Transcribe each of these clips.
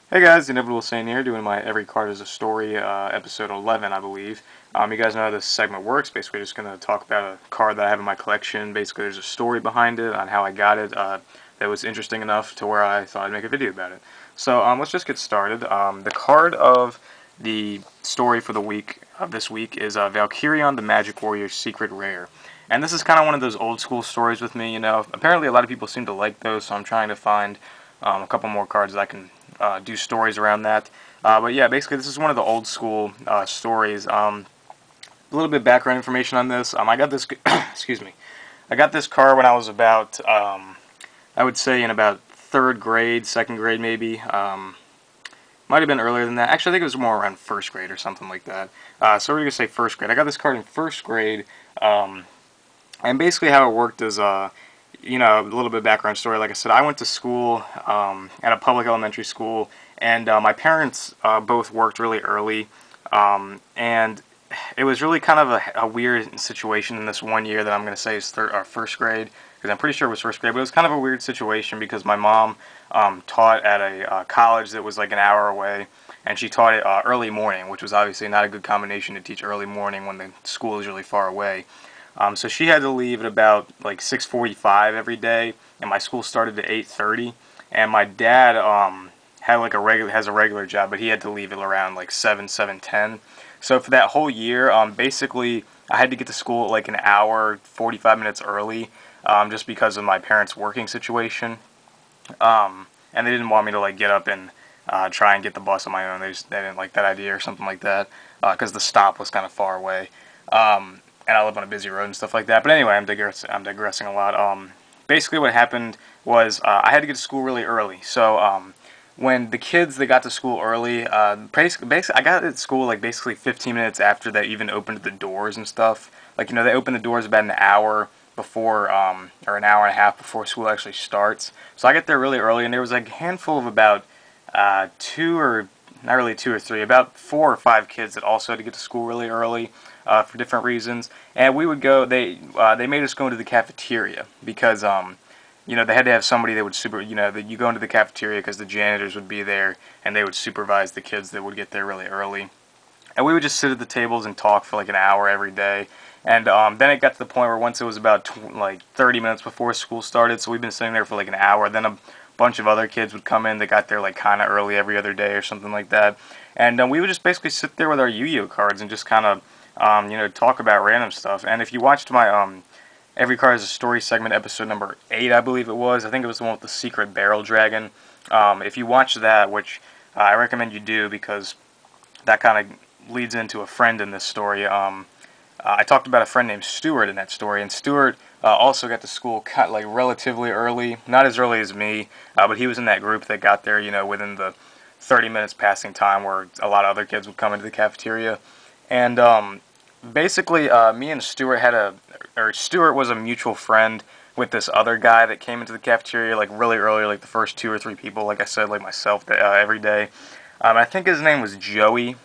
Hey guys, TheInevitableSaiyan here, doing my Every Card is a Story, episode 11, I believe. You guys know how this segment works. Basically, just going to talk about a card that I have in my collection. Basically, there's a story behind it on how I got it that was interesting enough to where I thought I'd make a video about it. So let's just get started. The card of the story for the week of this week is Valkyrion, the Magic Warrior's Secret Rare. And this is kind of one of those old school stories with me, you know. Apparently, a lot of people seem to like those, so I'm trying to find a couple more cards that I can do stories around that. But yeah, basically this is one of the old school stories. A little bit background information on this. I got this, excuse me, I got this car when I was about, I would say in about third grade, second grade maybe. Might have been earlier than that. Actually, I think it was more around first grade or something like that. So we're going to say first grade. I got this card in first grade. And basically how it worked is, you know, a little bit of background story. Like I said, I went to school at a public elementary school, and my parents both worked really early, and it was really kind of a weird situation in this one year that I'm going to say is first grade, because I'm pretty sure it was first grade, but it was kind of a weird situation because my mom taught at a college that was like an hour away, and she taught it early morning, which was obviously not a good combination to teach early morning when the school is really far away. So she had to leave at about like 6:45 every day, and my school started at 8:30. And my dad had like has a regular job, but he had to leave at around like 7:10. So for that whole year, basically I had to get to school at like an hour 45 minutes early, just because of my parents' working situation. And they didn't want me to like get up and try and get the bus on my own. They didn't like that idea or something like that, because the stop was kind of far away. And I live on a busy road and stuff like that. But anyway, I'm digressing a lot. Basically, what happened was I had to get to school really early. So when the kids they got to school early, basically I got at school like basically 15 minutes after they even opened the doors and stuff. Like, you know, they opened the doors about an hour before, or an hour and a half before school actually starts. So I get there really early, and there was like a handful of about two or not really two or three, about four or five kids that also had to get to school really early for different reasons. And we would go. They made us go into the cafeteria because you know, they had to have somebody that would you know, that you go into the cafeteria because the janitors would be there and they would supervise the kids that would get there really early. And we would just sit at the tables and talk for like an hour every day. And then it got to the point where once it was about like 30 minutes before school started, so we've been sitting there for like an hour. Then a bunch of other kids would come in that got there like kind of early every other day or something like that. And we would just basically sit there with our Yu-Gi-Oh cards and just kind of you know, talk about random stuff. And if you watched my Every Card is a Story segment, episode number 8, I believe it was. I think it was the one with the secret barrel dragon. If you watch that, which I recommend you do because that kind of leads into a friend in this story. I talked about a friend named Stuart in that story, and Stuart also got to school like relatively early, not as early as me, but he was in that group that got there, you know, within the 30 minutes passing time where a lot of other kids would come into the cafeteria. And basically, me and Stuart or Stuart was a mutual friend with this other guy that came into the cafeteria like really early, like the first two or three people, like I said, like myself, every day. I think his name was Joey.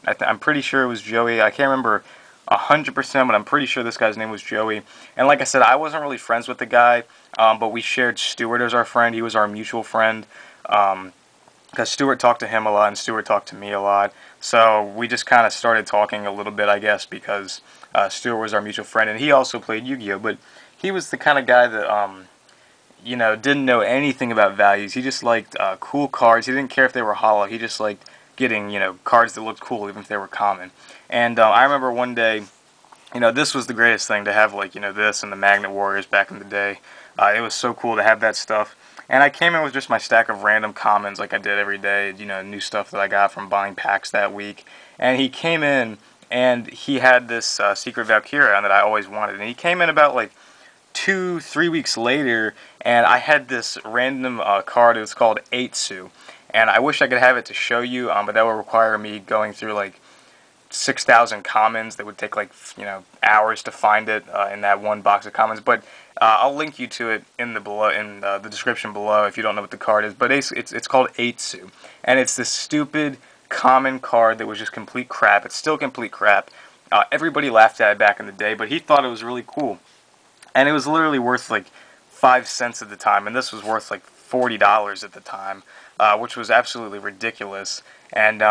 I'm pretty sure it was Joey. I can't remember 100%, but I'm pretty sure this guy's name was Joey. And like I said, I wasn't really friends with the guy, but we shared Stuart as our friend. He was our mutual friend. Because Stuart talked to him a lot and Stuart talked to me a lot. So we just kind of started talking a little bit, I guess, because Stuart was our mutual friend, and he also played Yu-Gi-Oh! But he was the kind of guy that, you know, didn't know anything about values. He just liked cool cards. He didn't care if they were hollow. He just liked getting, you know, cards that looked cool, even if they were common. And I remember one day, you know, this was the greatest thing to have, like, you know, this and the Magna Warriors back in the day. It was so cool to have that stuff. And I came in with just my stack of random commons like I did every day, you know, new stuff that I got from buying packs that week. And he came in and he had this secret Valkyrion that I always wanted. And he came in about like 2, 3 weeks later, and I had this random card. It was called Eitsu. And I wish I could have it to show you, but that would require me going through like 6,000 commons that would take like, you know, hours to find it in that one box of commons. But I'll link you to it in the description below if you don't know what the card is. But it's called Eitsu, and it's this stupid common card that was just complete crap. It's still complete crap. Everybody laughed at it back in the day, but he thought it was really cool, and it was literally worth like 5 cents at the time, and this was worth like $40 at the time, which was absolutely ridiculous. And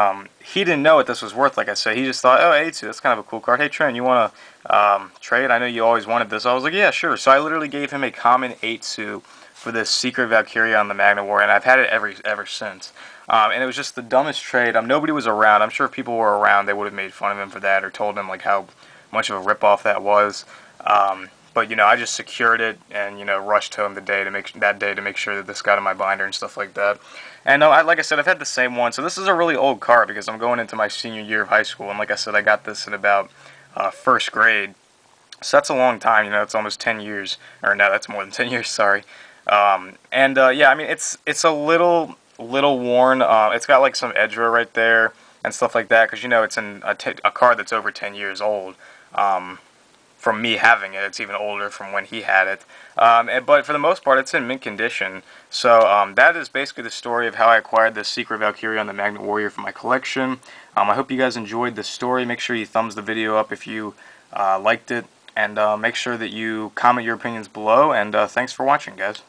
he didn't know what this was worth, like I said. He just thought, oh, A2, that's kind of a cool card. Hey, Trent, you want to trade? I know you always wanted this. I was like, yeah, sure. So I literally gave him a common A2 for this secret Valkyrion on the Magna War, and I've had it ever since. And it was just the dumbest trade. Nobody was around. I'm sure if people were around, they would have made fun of him for that or told him like how much of a ripoff that was. But I just secured it and rushed home that day to make sure that this got in my binder and stuff like that. And like I said, I've had the same one. So this is a really old card because I'm going into my senior year of high school, and like I said, I got this in about first grade. So that's a long time. It's almost 10 years, or no, that's more than 10 years. Sorry. Yeah, I mean it's a little worn. It's got like some edge wear right there and stuff like that because it's in a card that's over 10 years old. From me having it, it's even older from when he had it. But for the most part, it's in mint condition. So that is basically the story of how I acquired this secret Valkyrie on the Magna Warrior for my collection. I hope you guys enjoyed the story. Make sure you thumbs the video up if you liked it, and make sure that you comment your opinions below. And thanks for watching, guys.